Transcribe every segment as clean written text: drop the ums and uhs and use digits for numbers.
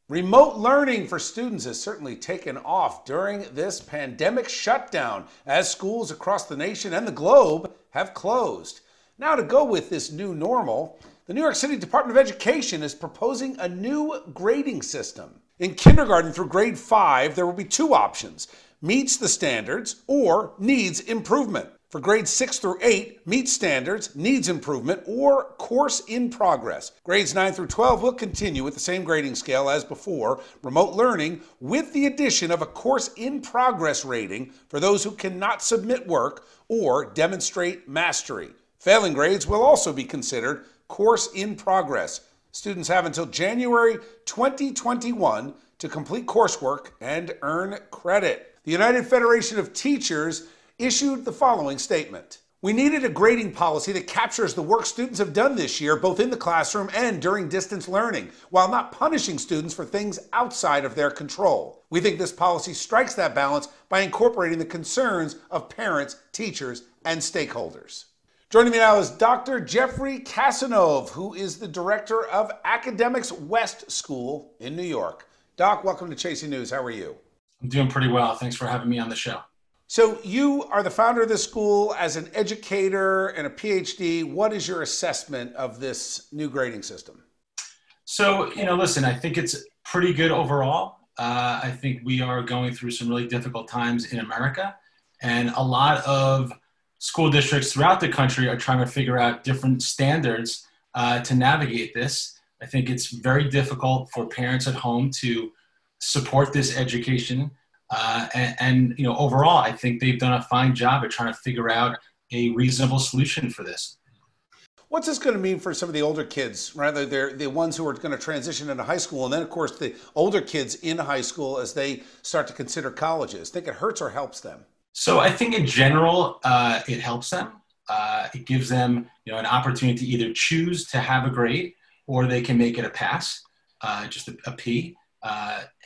Remote learning for students has certainly taken off during this pandemic shutdown as schools across the nation and the globe have closed. Now, to go with this new normal, the New York City Department of Education is proposing a new grading system. In kindergarten through grade 5, there will be two options: meets the standards or needs improvement. For grades 6 through 8, meets standards, needs improvement, or course in progress. Grades 9 through 12 will continue with the same grading scale as before, remote learning, with the addition of a course in progress rating for those who cannot submit work or demonstrate mastery. Failing grades will also be considered course in progress. Students have until January 2021 to complete coursework and earn credit. The United Federation of Teachers issued the following statement. We needed a grading policy that captures the work students have done this year, both in the classroom and during distance learning, while not punishing students for things outside of their control. We think this policy strikes that balance by incorporating the concerns of parents, teachers, and stakeholders. Joining me now is Dr. Jeffrey Casanova, who is the director of Academics West School in New York. Doc, welcome to Chasing News. How are you? I'm doing pretty well. Thanks for having me on the show. So you are the founder of this school. As an educator and a PhD, what is your assessment of this new grading system? So, listen, I think it's pretty good overall. I think we are going through some really difficult times in America, and a lot of school districts throughout the country are trying to figure out different standards to navigate this. I think it's very difficult for parents at home to support this education. Overall, I think they've done a fine job at trying to figure out a reasonable solution for this. What's this going to mean for some of the older kids? Rather, they're the ones who are going to transition into high school, and then, of course, the older kids in high school as they start to consider colleges. Think it hurts or helps them? So I think in general, it helps them. It gives them, an opportunity to either choose to have a grade or they can make it a pass, just a P.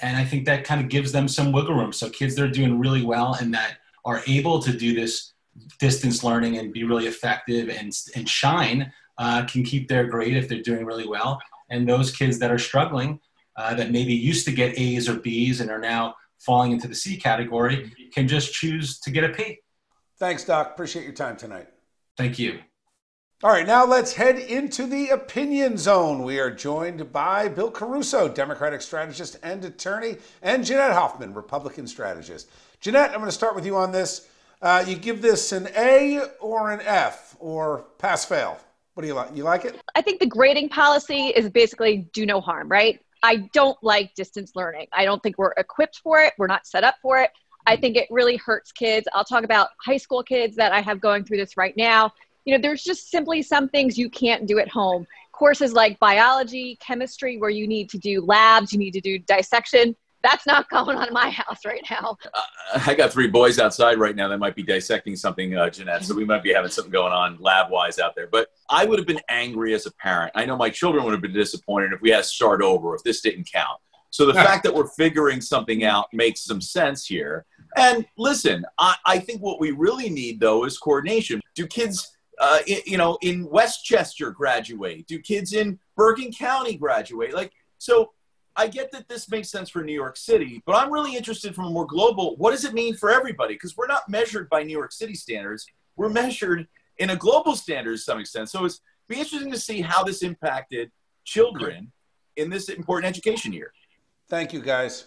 And I think that kind of gives them some wiggle room. So kids that are doing really well and that are able to do this distance learning and be really effective and shine can keep their grade if they're doing really well. And those kids that are struggling, that maybe used to get A's or B's and are now falling into the C category, can just choose to get a P. Thanks, Doc. Appreciate your time tonight. Thank you. All right, now let's head into the opinion zone. We are joined by Bill Caruso, Democratic strategist and attorney, and Jeanette Hoffman, Republican strategist. Jeanette, I'm going to start with you on this. You give this an A or an F or pass-fail. What do you like? You like it? I think the grading policy is basically do no harm, right? I don't like distance learning. I don't think we're equipped for it. We're not set up for it. I think it really hurts kids. I'll talk about high school kids that I have going through this right now. There's just simply some things you can't do at home. Courses like biology, chemistry, where you need to do labs, you need to do dissection. That's not going on in my house right now. I got 3 boys outside right now that might be dissecting something, Jeanette, so we might be having something going on lab-wise out there. But I would have been angry as a parent. I know my children would have been disappointed if we had to start over, if this didn't count. So the fact that we're figuring something out makes some sense here. And listen, I think what we really need, though, is coordination. Do kids in Westchester graduate? Do kids in Bergen County graduate? So I get that this makes sense for New York City, but I'm really interested from a more global, what does it mean for everybody? Because we're not measured by New York City standards. We're measured in a global standard to some extent. So it's be interesting to see how this impacted children in this important education year. Thank you, guys.